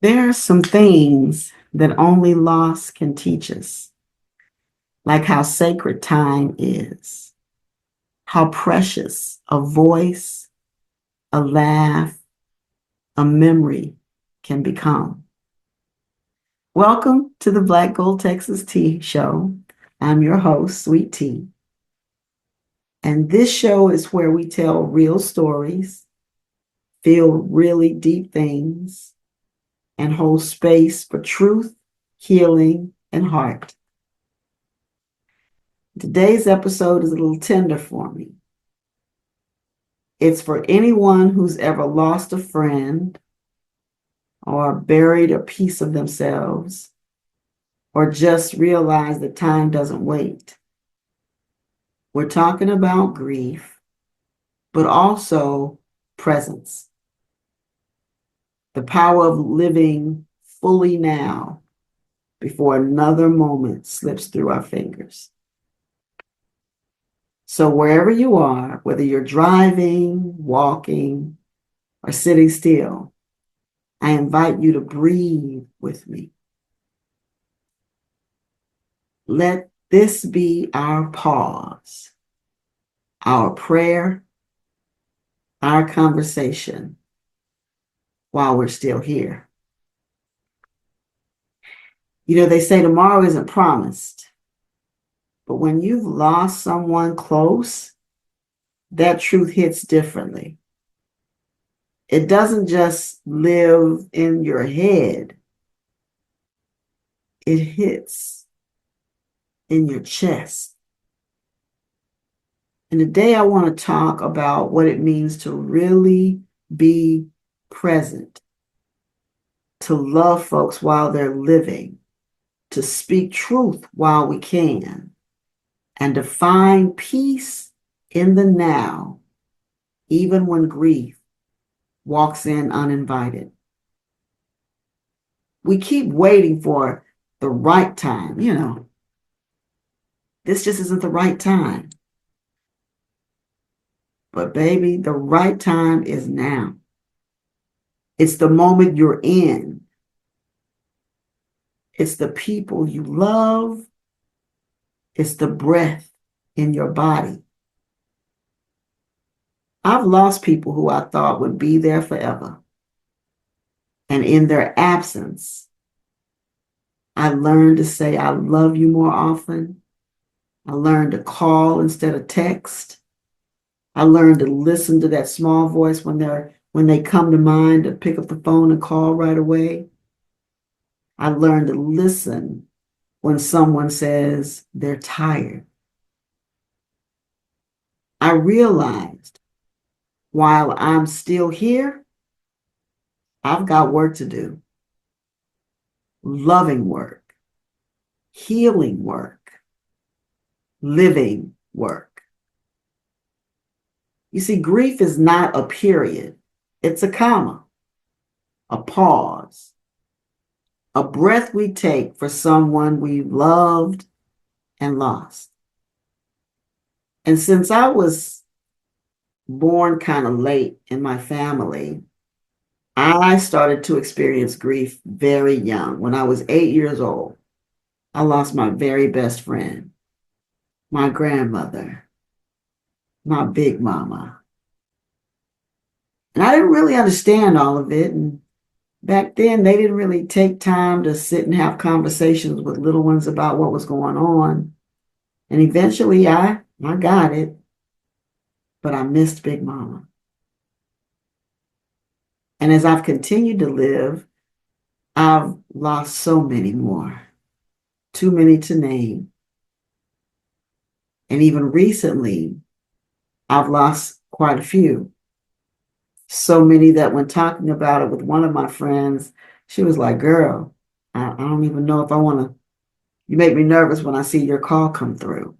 There are some things that only loss can teach us, like how sacred time is, how precious a voice, a laugh, a memory can become. Welcome to the Black Gold Texas Tea Show. I'm your host, Sweet Tea. And this show is where we tell real stories, feel really deep things, and hold space for truth, healing, and heart. Today's episode is a little tender for me. It's for anyone who's ever lost a friend or buried a piece of themselves or just realized that time doesn't wait. We're talking about grief, but also presence, the power of living fully now before another moment slips through our fingers. So wherever you are, whether you're driving, walking, or sitting still, I invite you to breathe with me. Let this be our pause, our prayer, our conversation while we're still here. You know, they say tomorrow isn't promised, but when you've lost someone close, that truth hits differently. It doesn't just live in your head, it hits in your chest. And today I want to talk about what it means to really be present, to love folks while they're living, to speak truth while we can, and to find peace in the now, even when grief walks in uninvited. We keep waiting for the right time, this just isn't the right time. But baby, the right time is now. It's the moment you're in. It's the people you love. It's the breath in your body. I've lost people who I thought would be there forever. And in their absence, I learned to say, I love you more often. I learned to call instead of text. I learned to listen to that small voice when they come to mind, to pick up the phone and call right away. I learned to listen when someone says they're tired. I realized while I'm still here, I've got work to do. Loving work, healing work, living work. You see, grief is not a period. It's a comma, a pause, a breath we take for someone we loved and lost. And since I was born kind of late in my family, I started to experience grief very young. When I was 8 years old, I lost my very best friend, my grandmother, my big mama. And I didn't really understand all of it. And back then, they didn't really take time to sit and have conversations with little ones about what was going on. And eventually, I got it, but I missed Big Mama. And as I've continued to live, I've lost so many more, too many to name. And even recently, I've lost quite a few. So many that when talking about it with one of my friends, she was like, girl, I don't even know if I want to. You make me nervous when I see your call come through.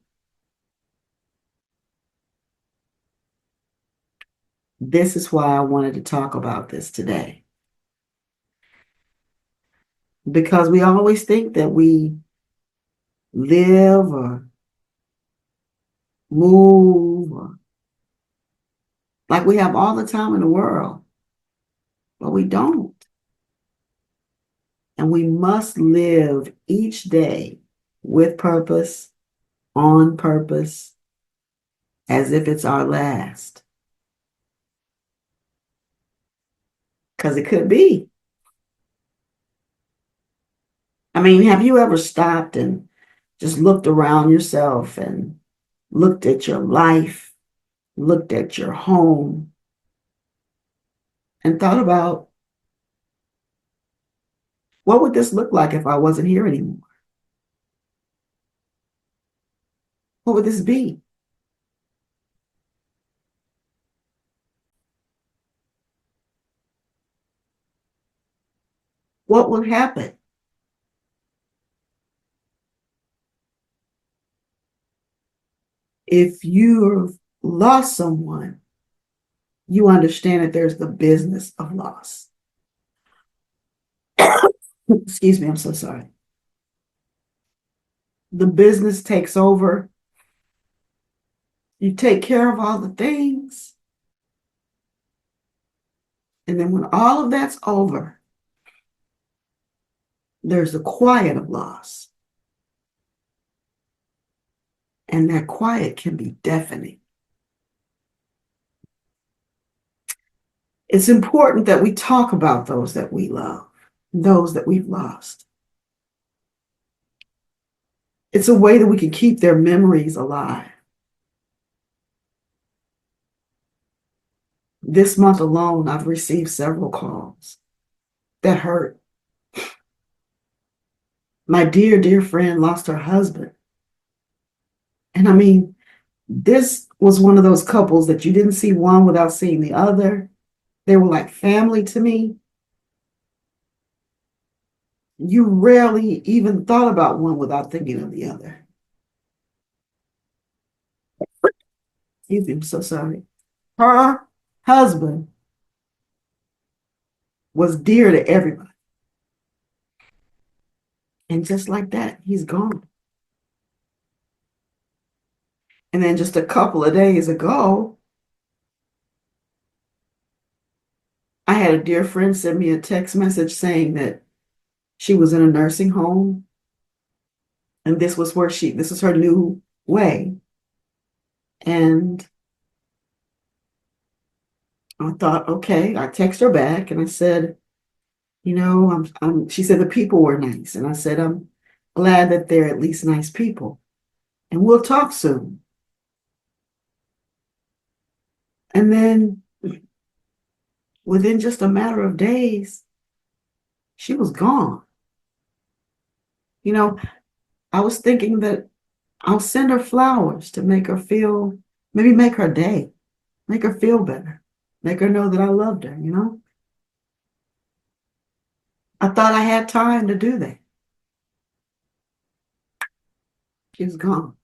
This is why I wanted to talk about this today. Because we always think that we live or move or like we have all the time in the world, but we don't. And we must live each day with purpose, on purpose, as if it's our last. Because it could be. I mean, have you ever stopped and just looked around yourself and looked at your life, looked at your home, and thought about, what would this look like if I wasn't here anymore? What would this be? What would happen? If you've lost someone, you understand that there's the business of loss. Excuse me, I'm so sorry. The business takes over. You take care of all the things. And then when all of that's over, there's the quiet of loss. And that quiet can be deafening. It's important that we talk about those that we love, those that we've lost. It's a way that we can keep their memories alive. This month alone, I've received several calls that hurt. My dear, dear friend lost her husband. And I mean, this was one of those couples that you didn't see one without seeing the other. They were like family to me. You rarely even thought about one without thinking of the other. Excuse me, I'm so sorry. Her husband was dear to everybody. And just like that, he's gone. And then just a couple of days ago, I had a dear friend send me a text message saying that she was in a nursing home. And this was this is her new way. And I thought, okay, I text her back and I said, she said the people were nice. And I said, I'm glad that they're at least nice people. And we'll talk soon. And then within just a matter of days, she was gone. I was thinking that I'll send her flowers to make her feel, maybe make her day, make her feel better, make her know that I loved her. I thought I had time to do that. She was gone.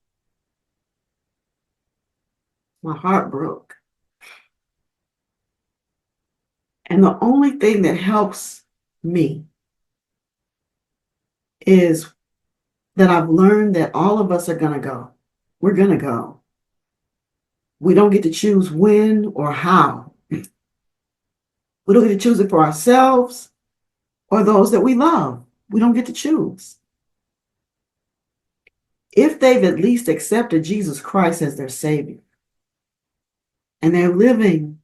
My heart broke. And the only thing that helps me is that I've learned that all of us are going to go. We're going to go. We don't get to choose when or how. We don't get to choose it for ourselves or those that we love. We don't get to choose. If they've at least accepted Jesus Christ as their Savior and they're living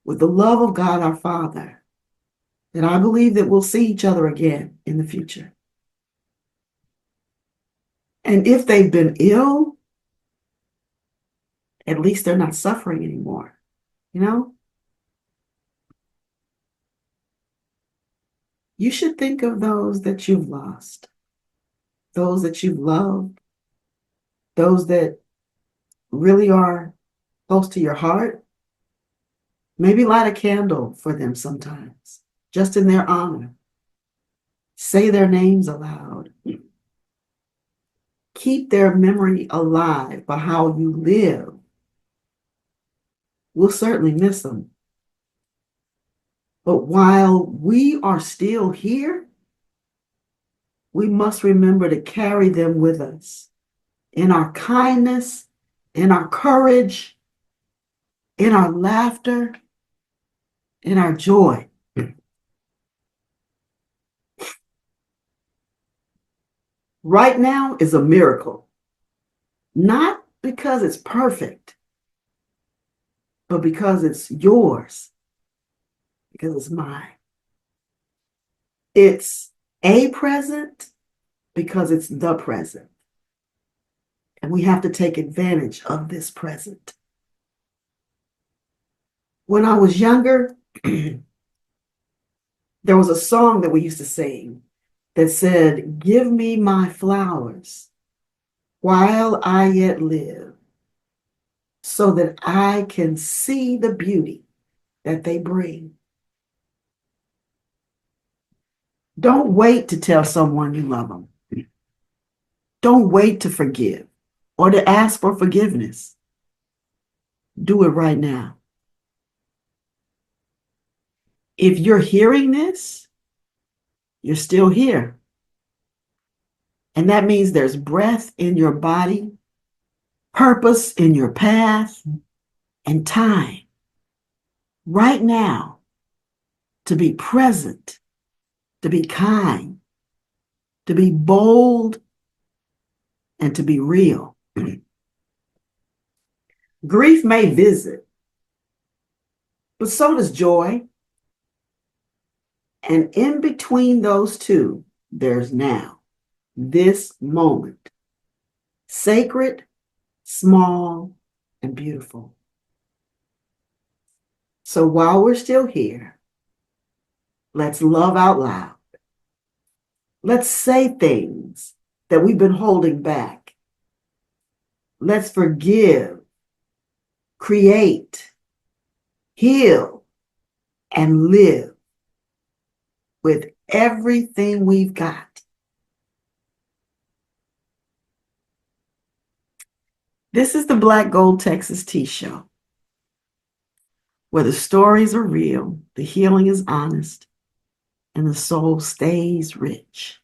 with the love of God our Father, then I believe that we'll see each other again in the future. And if they've been ill, at least they're not suffering anymore. You should think of those that you've lost, those that you've loved, those that really are close to your heart. Maybe light a candle for them sometimes, just in their honor. Say their names aloud. Keep their memory alive by how you live. We'll certainly miss them. But while we are still here, we must remember to carry them with us in our kindness, in our courage, in our laughter, in our joy. Right now is a miracle, not because it's perfect, but because it's yours, because it's mine. It's a present because it's the present. And we have to take advantage of this present. When I was younger, there was a song that we used to sing that said, "Give me my flowers while I yet live, so that I can see the beauty that they bring." Don't wait to tell someone you love them. Don't wait to forgive or to ask for forgiveness. Do it right now. If you're hearing this, you're still here. And that means there's breath in your body, purpose in your path, and time right now to be present, to be kind, to be bold, and to be real. Grief may visit, but so does joy. And in between those two, there's now, this moment, sacred, small, and beautiful. So while we're still here, let's love out loud. Let's say things that we've been holding back. Let's forgive, create, heal, and live with everything we've got. This is the BlackGold-TexasTee show, where the stories are real, the healing is honest, and the soul stays rich.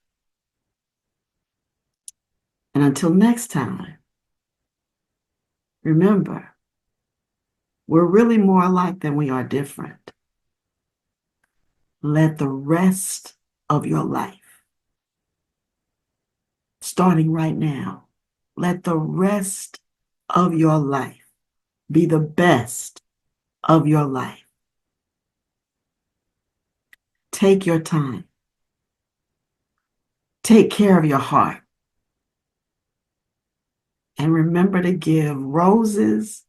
And until next time, remember, we're really more alike than we are different. Let the rest of your life, starting right now, let the rest of your life be the best of your life. Take your time. Take care of your heart. And remember to give roses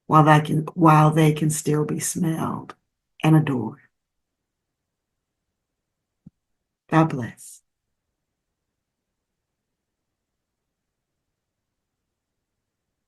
while they can still be smelled and adored. God bless.